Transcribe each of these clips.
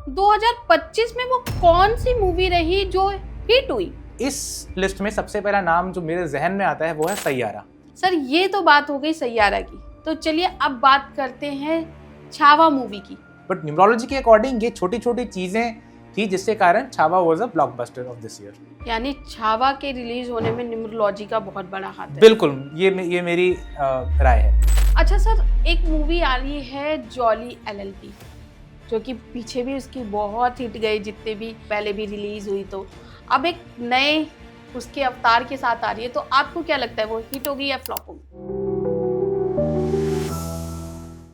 2025 में वो कौन सी मूवी रही जो हिट हुई? इस लिस्ट में सबसे पहला नाम जो मेरे जहन में आता है वो है सैयारा। सर ये तो बात हो गई सैयारा की, तो चलिए अब बात करते हैं छावा मूवी की। बट न्यूमरोलॉजी के अकॉर्डिंग ये छोटी छोटी चीजें थी जिसके कारण Chhaava was a blockbuster of this year. यानी छावा के रिलीज होने में न्यूमरोलॉजी का बहुत बड़ा हाथ है। बिल्कुल, ये मेरी राय है। अच्छा सर, एक मूवी आ रही है जॉली एलएलबी, जो कि पीछे भी उसकी बहुत हिट गई, जितने भी पहले भी रिलीज हुई, तो अब एक नए उसके अवतार के साथ आ रही है, तो आपको क्या लगता है वो हिट होगी या फ्लॉप होगी?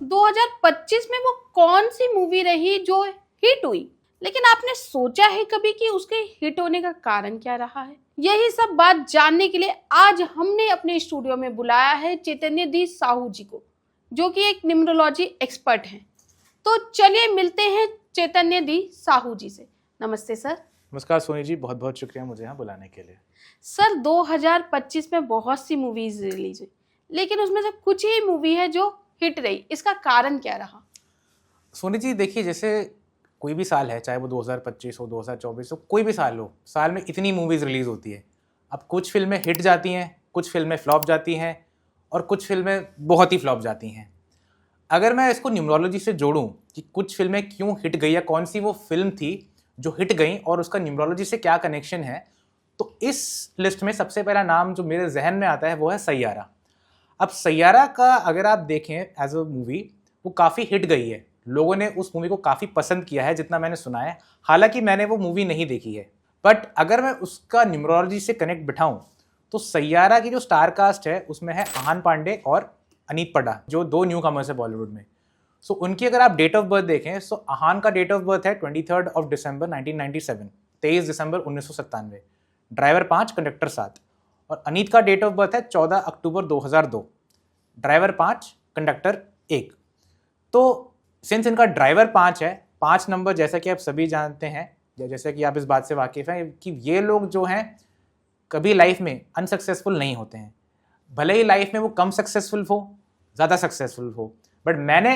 2025 में वो कौन सी मूवी रही जो हिट हुई, लेकिन आपने सोचा है कभी कि उसके हिट होने का कारण क्या रहा है? यही सब बात जानने के लिए आज हमने अपने स्टूडियो में बुलाया है चैतन्य दी साहू जी को, जो कि एक न्यूमरोलॉजी एक्सपर्ट हैं। तो चलिए मिलते हैं चैतन्य दी साहू जी से। नमस्ते सर। नमस्कार सोनी जी, बहुत बहुत शुक्रिया मुझे यहाँ बुलाने के लिए। सर 2025 में बहुत सी मूवीज रिलीज हुई, लेकिन उसमें से कुछ ही मूवी है जो हिट रही, इसका कारण क्या रहा? सोनी जी देखिए, जैसे कोई भी साल है, चाहे वो 2025 हो, 2024 हो, कोई भी साल हो, साल में इतनी मूवीज रिलीज होती है। अब कुछ फिल्में हिट जाती हैं, कुछ फिल्में फ्लॉप जाती हैं और कुछ फिल्में बहुत ही फ्लॉप जाती हैं। अगर मैं इसको न्यूमरोलॉजी से जोड़ूं कि कुछ फिल्में क्यों हिट गई या कौन सी वो फिल्म थी जो हिट गई और उसका न्यूमरोलॉजी से क्या कनेक्शन है, तो इस लिस्ट में सबसे पहला नाम जो मेरे जहन में आता है वो है सैयारा। अब सैयारा का अगर आप देखें एज अ मूवी, वो काफ़ी हिट गई है, लोगों ने उस मूवी को काफ़ी पसंद किया है जितना मैंने सुना है। हालांकि मैंने वो मूवी नहीं देखी है, बट अगर मैं उसका न्यूमरोलॉजी से कनेक्ट बिठाऊं तो सैयारा की जो स्टार कास्ट है उसमें है आहान पांडे और अनीत पडा, जो दो न्यू कमर्स है बॉलीवुड में। सो उनकी अगर आप डेट ऑफ बर्थ देखें, सो आहान का डेट ऑफ बर्थ है 23 दिसंबर 1997, 23 दिसंबर 1997, ड्राइवर 5 कंडक्टर 7। और अनीत का डेट ऑफ बर्थ है 14 अक्टूबर 2002, ड्राइवर 5 कंडक्टर 1। तो सिंस इनका ड्राइवर 5 है, 5 नंबर जैसा कि आप सभी जानते हैं, जैसे कि आप इस बात से वाकिफ़ हैं कि ये लोग जो हैं कभी लाइफ में अनसक्सेसफुल नहीं होते हैं। भले ही लाइफ में वो कम सक्सेसफुल हो, ज़्यादा सक्सेसफुल हो, बट मैंने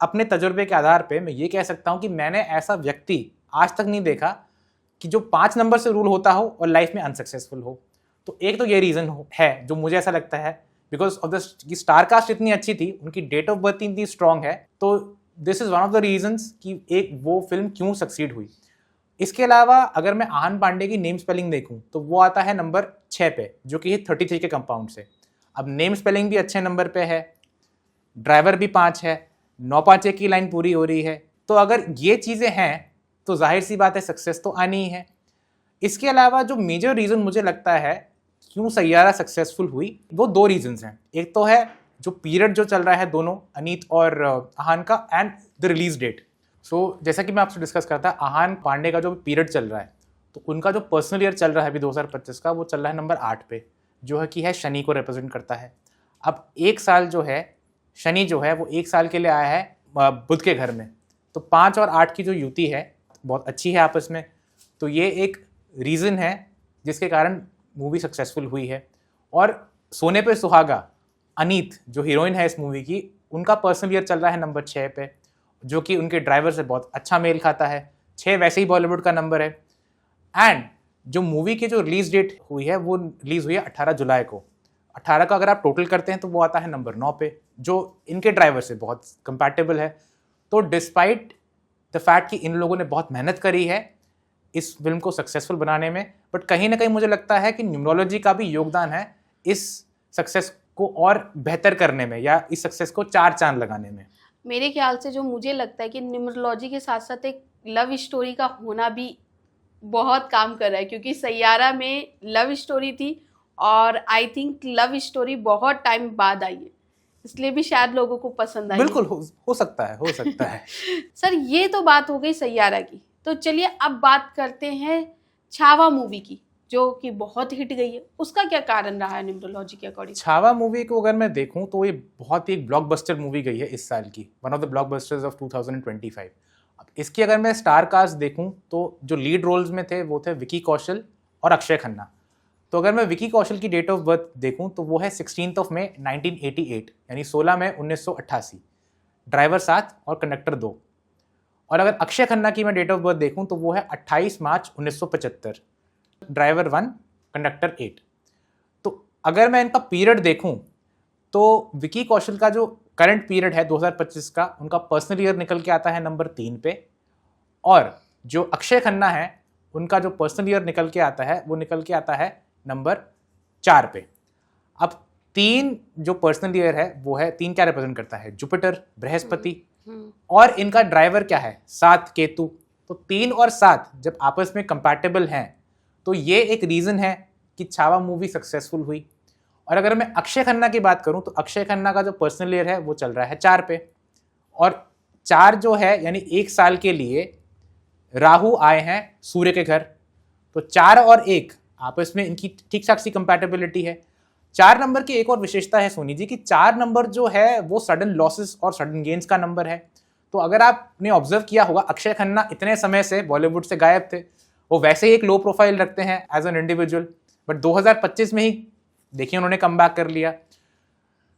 अपने तजुर्बे के आधार पे मैं ये कह सकता हूँ कि मैंने ऐसा व्यक्ति आज तक नहीं देखा कि जो 5 नंबर से रूल होता हो और लाइफ में अनसक्सेसफुल हो। तो एक तो ये रीज़न है जो मुझे ऐसा लगता है, because of the star cast इतनी अच्छी थी, उनकी डेट ऑफ बर्थ इतनी स्ट्रांग है, तो this is one of the reasons कि एक वो फिल्म क्यों सक्सीड हुई। इसके अलावा अगर मैं आहान पांडे की नेम स्पेलिंग देखूं तो वो आता है नंबर 6 पे, जो कि 33 के कंपाउंड से। अब नेम स्पेलिंग भी अच्छे नंबर पे है, ड्राइवर भी 5 है, 9-5 की लाइन पूरी हो रही है। तो अगर ये चीज़ें हैं तो जाहिर सी बात है सक्सेस तो आनी ही है। इसके अलावा जो मेजर रीज़न मुझे लगता है क्यों सैयारा सक्सेसफुल हुई, वो 2 रीजंस हैं। एक तो है जो पीरियड जो चल रहा है दोनों अनीत और आहान का, एंड द रिलीज डेट। सो जैसा कि मैं आपसे डिस्कस करता, आहान पांडे का जो पीरियड चल रहा है, तो उनका जो पर्सनल ईयर चल रहा है अभी 2025 का, वो चल रहा है नंबर 8 पे, जो है कि है शनि को रिप्रेजेंट करता है। अब एक साल जो है शनि जो है वो एक साल के लिए आया है बुध के घर में, तो 5 और 8 की जो युति है बहुत अच्छी है आपस में। तो ये एक रीज़न है जिसके कारण मूवी सक्सेसफुल हुई है। और सोने पे सुहागा अनीत जो हीरोइन है इस मूवी की, उनका पर्सनल ईयर चल रहा है नंबर 6 पे, जो कि उनके ड्राइवर से बहुत अच्छा मेल खाता है। 6 वैसे ही बॉलीवुड का नंबर है। एंड जो मूवी की जो रिलीज डेट हुई है वो रिलीज हुई है 18 जुलाई को। 18 का अगर आप टोटल करते हैं तो वो आता है नंबर 9 पे, जो इनके ड्राइवर से बहुत कंपैटिबल है। तो डिस्पाइट द फैक्ट कि इन लोगों ने बहुत मेहनत करी है इस फिल्म को सक्सेसफुल बनाने में, बट कहीं ना कहीं मुझे लगता है कि न्यूमरोलॉजी का भी योगदान है इस सक्सेस को और बेहतर करने में, या इस सक्सेस को 4 चांद लगाने में। मेरे ख्याल से जो मुझे लगता है कि न्यूमरोलॉजी के साथ साथ एक लव स्टोरी का होना भी बहुत काम कर रहा है, क्योंकि सैयारा में लव स्टोरी थी और आई थिंक लव स्टोरी बहुत टाइम बाद आई है, इसलिए भी शायद लोगों को पसंद आई। बिल्कुल हो सकता है। सर ये तो बात हो गई सैयारा की, तो चलिए अब बात करते हैं छावा मूवी की, जो कि बहुत हिट गई है। उसका क्या कारण रहा है न्यूमरोलॉजी के अकॉर्डिंग? छावा मूवी को अगर मैं देखूं तो ये बहुत ही एक ब्लॉकबस्टर मूवी गई है इस साल की, one of the blockbusters of 2025। अब इसकी अगर मैं स्टार कास्ट देखूं तो जो लीड रोल्स में थे वो थे विकी कौशल और अक्षय खन्ना। तो अगर मैं विकी कौशल की डेट ऑफ बर्थ देखूं तो वो है 16 मई 1988, यानी 16 मई 1988, ड्राइवर 7 और कंडक्टर 2। और अगर अक्षय खन्ना की मैं डेट ऑफ बर्थ देखूं तो वो है 28 मार्च 1975, ड्राइवर 1, कंडक्टर 8। तो अगर मैं इनका पीरियड देखूं तो विकी कौशल का जो करंट पीरियड है 2025 का, उनका पर्सनल ईयर निकल के आता है नंबर 3 पे, और जो अक्षय खन्ना है उनका जो पर्सनल ईयर निकल के आता है वो निकल के आता है नंबर 4 पे। अब 3 जो पर्सनल ईयर है वो है, 3 क्या रिप्रेजेंट करता है? जुपिटर, बृहस्पति, और इनका ड्राइवर क्या है? 7, केतु। तो 3 और 7 जब आपस में कंपैटिबल हैं तो ये एक रीजन है कि छावा मूवी सक्सेसफुल हुई। और अगर मैं अक्षय खन्ना की बात करूं तो अक्षय खन्ना का जो पर्सनल ईयर है वो चल रहा है 4 पे, और 4 जो है यानी 1 साल के लिए राहु आए हैं सूर्य के घर। तो 4 और 1 आपस में इनकी ठीक ठाक सी कंपैटिबिलिटी है। 4 नंबर की एक और विशेषता है सोनी जी कि 4 नंबर जो है वो सडन लॉसेस और सडन गेन्स का नंबर है। तो अगर आपने ऑब्जर्व किया होगा, अक्षय खन्ना इतने समय से बॉलीवुड से गायब थे, वो वैसे ही एक लो प्रोफाइल रखते हैं एज एन इंडिविजुअल, बट 2025 में ही देखिए उन्होंने कम बैक कर लिया।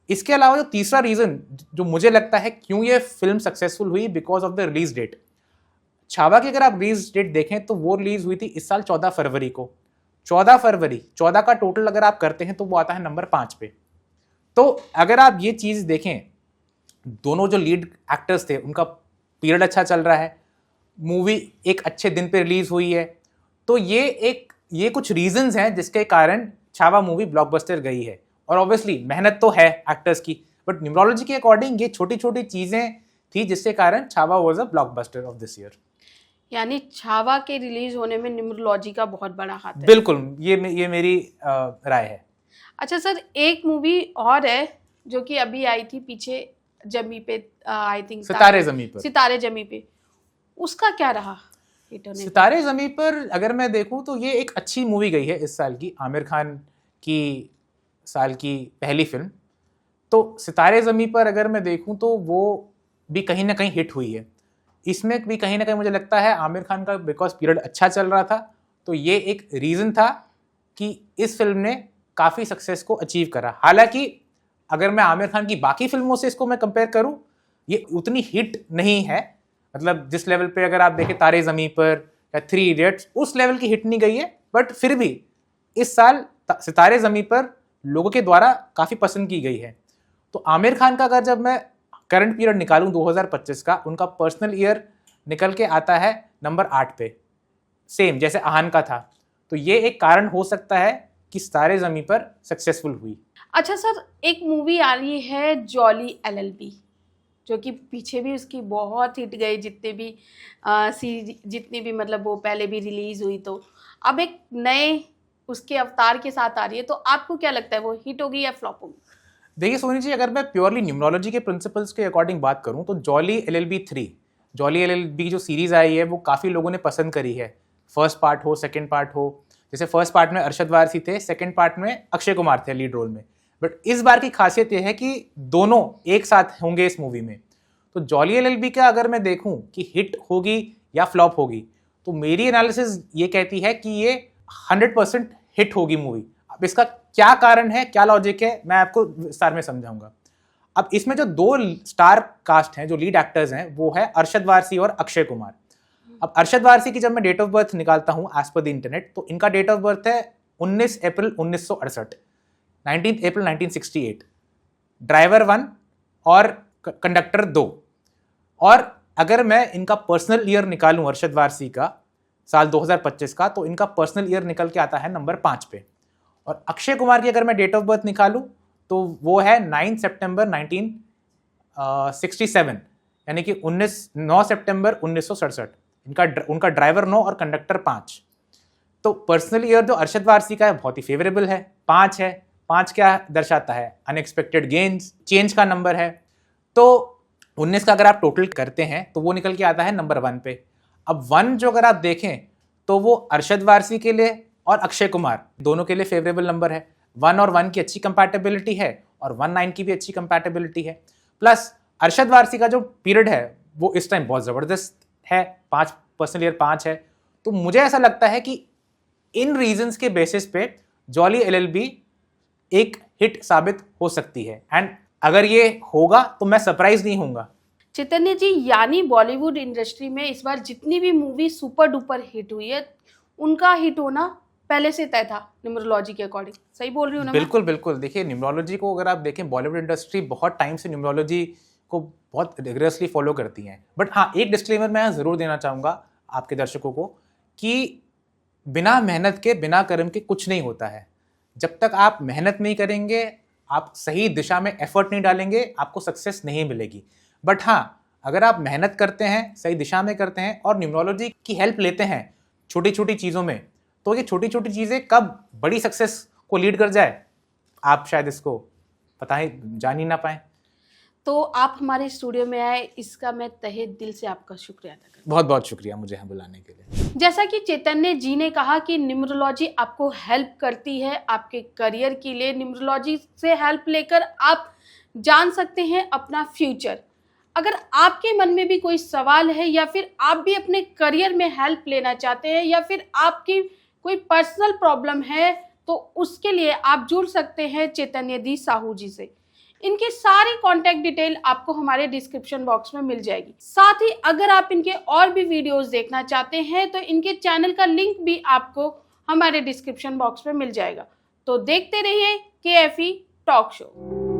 इसके अलावा जो तीसरा रीजन जो मुझे लगता है क्यों ये फिल्म सक्सेसफुल हुई, because of the release date. Chhaava की अगर आप रिलीज डेट देखें तो वो रिलीज हुई थी इस साल 14 फरवरी को। 14 फरवरी, 14 का टोटल अगर आप करते हैं तो वो आता है नंबर 5 पे। तो अगर आप ये चीज देखें, दोनों जो लीड एक्टर्स थे उनका पीरियड अच्छा चल रहा है, मूवी एक अच्छे दिन पे रिलीज हुई है, तो ये कुछ रीजंस हैं जिसके कारण छावा मूवी ब्लॉकबस्टर गई है। और ऑब्वियसली मेहनत तो है एक्टर्स की, बट न्यूमरोलॉजी के अकॉर्डिंग ये छोटी छोटी चीजें थी जिसके कारण Chhaava was a blockbuster of this year. यानी छावा के रिलीज होने में न्यूमरोलॉजी का बहुत बड़ा हाथ है। बिल्कुल, ये मेरी राय है। अच्छा सर, एक मूवी और है जो कि अभी आई थी पीछे, जमी पे, आई थिंक सितारे जमी पर। सितारे जमी पे, उसका क्या रहा? सितारे जमी पर अगर मैं देखूं तो ये एक अच्छी मूवी गई है इस साल की, आमिर खान की साल की पहली फिल्म। तो सितारे जमी पर अगर मैं देखूं तो वो भी कहीं ना कहीं हिट हुई है। इसमें भी कहीं ना कहीं मुझे लगता है आमिर खान का बिकॉज पीरियड अच्छा चल रहा था, तो ये एक रीज़न था कि इस फिल्म ने काफ़ी सक्सेस को अचीव करा। हालांकि अगर मैं आमिर खान की बाकी फिल्मों से इसको मैं कंपेयर करूं, ये उतनी हिट नहीं है। मतलब जिस लेवल पे अगर आप देखें तारे ज़मीं पर या 3 इडियट्स, उस लेवल की हिट नहीं गई है, बट फिर भी इस साल सितारे ज़मीं पर लोगों के द्वारा काफ़ी पसंद की गई है। तो आमिर खान का अगर जब मैं करंट पीरियड निकालूं 2025 का, उनका पर्सनल ईयर निकल के आता है नंबर 8 पे, सेम जैसे आहान का था। तो ये एक कारण हो सकता है कि सितारे ज़मीं पर सक्सेसफुल हुई। अच्छा सर, एक मूवी आ रही है जॉली एलएलबी, जो कि पीछे भी उसकी बहुत हिट गई, जितनी भी मतलब वो पहले भी रिलीज हुई, तो अब एक नए उसके अवतार के साथ आ रही है। तो आपको क्या लगता है, वो हिट होगी या फ्लॉप होगी? देखिए सोनी जी, अगर मैं प्योरली न्यूमरोलॉजी के प्रिंसिपल्स के अकॉर्डिंग बात करूं तो जॉली एलएलबी 3, जॉली एलएलबी जो सीरीज आई है वो काफ़ी लोगों ने पसंद करी है। फर्स्ट पार्ट हो, सेकंड पार्ट हो, जैसे फर्स्ट पार्ट में अरशद वारसी थे, सेकंड पार्ट में अक्षय कुमार थे लीड रोल में। बट इस बार की खासियत यह है कि दोनों एक साथ होंगे इस मूवी में। तो जॉली एलएलबी का अगर मैं देखूं कि हिट होगी या फ्लॉप होगी, तो मेरी एनालिसिस ये कहती है कि ये 100% हिट होगी मूवी। अब इसका क्या कारण है, क्या लॉजिक है, मैं आपको विस्तार में समझाऊंगा। अब इसमें जो 2 स्टार कास्ट हैं, जो लीड एक्टर्स हैं, वो है अरशद वारसी और अक्षय कुमार। अब अरशद वारसी की जब मैं डेट ऑफ बर्थ निकालता हूं एज पर द इंटरनेट, तो इनका डेट ऑफ बर्थ है 19 अप्रैल 1968, 19 अप्रैल 1968, ड्राइवर 1 और कंडक्टर 2। और अगर मैं इनका पर्सनल ईयर निकालूं अरशद वारसी का साल 2025 का, तो इनका पर्सनल ईयर निकल के आता है नंबर 5 पे। और अक्षय कुमार की अगर मैं डेट ऑफ बर्थ निकालूं तो वो है 9 सितंबर 1967, यानी कि 9 सितंबर 1967। उनका ड्राइवर 9 और कंडक्टर 5। तो पर्सनल ईयर जो अरशद वारसी का है बहुत ही फेवरेबल है, 5 है। 5 क्या दर्शाता है? अनएक्सपेक्टेड गेन्स, चेंज का नंबर है। तो 19 का अगर आप टोटल करते हैं तो वो निकल के आता है नंबर 1 पे। अब 1 जो अगर आप देखें तो वो अरशद वारसी के लिए और अक्षय कुमार दोनों के लिए फेवरेबल नंबर है। 1 और 1 की अच्छी कंपैटिबिलिटी है और 19 की भी अच्छी कंपैटिबिलिटी है। प्लस अरशद वारसी का जो पीरियड है वो इस टाइम बहुत ज़बरदस्त है, 5 पर्सनल ईयर 5 है। तो मुझे ऐसा लगता है कि इन रीजंस के बेसिस पे जॉली एलएलबी एक हिट साबित हो सकती है। एंड अगर ये होगा तो मैं सरप्राइज नहीं होऊंगा। चैतन्य जी, यानी बॉलीवुड इंडस्ट्री में इस बार जितनी भी मूवी सुपर डुपर हिट हुई है, उनका हिट होना पहले से तय था न्यूमरोलॉजी के अकॉर्डिंग। सही बोल रही हूँ ना मैं? बिल्कुल बिल्कुल। देखिए, न्यूमरोलॉजी को अगर आप देखें, बॉलीवुड इंडस्ट्री बहुत टाइम से न्यूमरोलॉजी को बहुत रिगरसली फॉलो करती हैं। बट हाँ, एक डिस्क्लेमर मैं यहाँ ज़रूर देना चाहूँगा आपके दर्शकों को कि बिना मेहनत के, बिना कर्म के कुछ नहीं होता है। जब तक आप मेहनत नहीं करेंगे, आप सही दिशा में एफर्ट नहीं डालेंगे, आपको सक्सेस नहीं मिलेगी। बट हाँ, अगर आप मेहनत करते हैं, सही दिशा में करते हैं और न्यूमरोलॉजी की हेल्प लेते हैं छोटी छोटी चीज़ों में, तो ये छोटी छोटी चीज़ें कब बड़ी सक्सेस को लीड कर जाए, आप शायद इसको पता ही जान ही ना पाए। तो आप हमारे स्टूडियो में आए, इसका मैं तहे दिल से आपका शुक्रिया अदा करती हूँ। बहुत बहुत शुक्रिया मुझे यहाँ बुलाने के लिए। जैसा कि चैतन्य जी ने कहा कि न्यूमरोलॉजी आपको हेल्प करती है आपके करियर के लिए। न्यूमरोलॉजी से हेल्प लेकर आप जान सकते हैं अपना फ्यूचर। अगर आपके मन में भी कोई सवाल है या फिर आप भी अपने करियर में हेल्प लेना चाहते हैं या फिर आपकी कोई पर्सनल प्रॉब्लम है, तो उसके लिए आप जुड़ सकते हैं चैतन्य दी साहू जी से। इनकी सारी कॉन्टैक्ट डिटेल आपको हमारे डिस्क्रिप्शन बॉक्स में मिल जाएगी। साथ ही अगर आप इनके और भी वीडियोस देखना चाहते हैं तो इनके चैनल का लिंक भी आपको हमारे डिस्क्रिप्शन बॉक्स में मिल जाएगा। तो देखते रहिए KFE टॉक शो।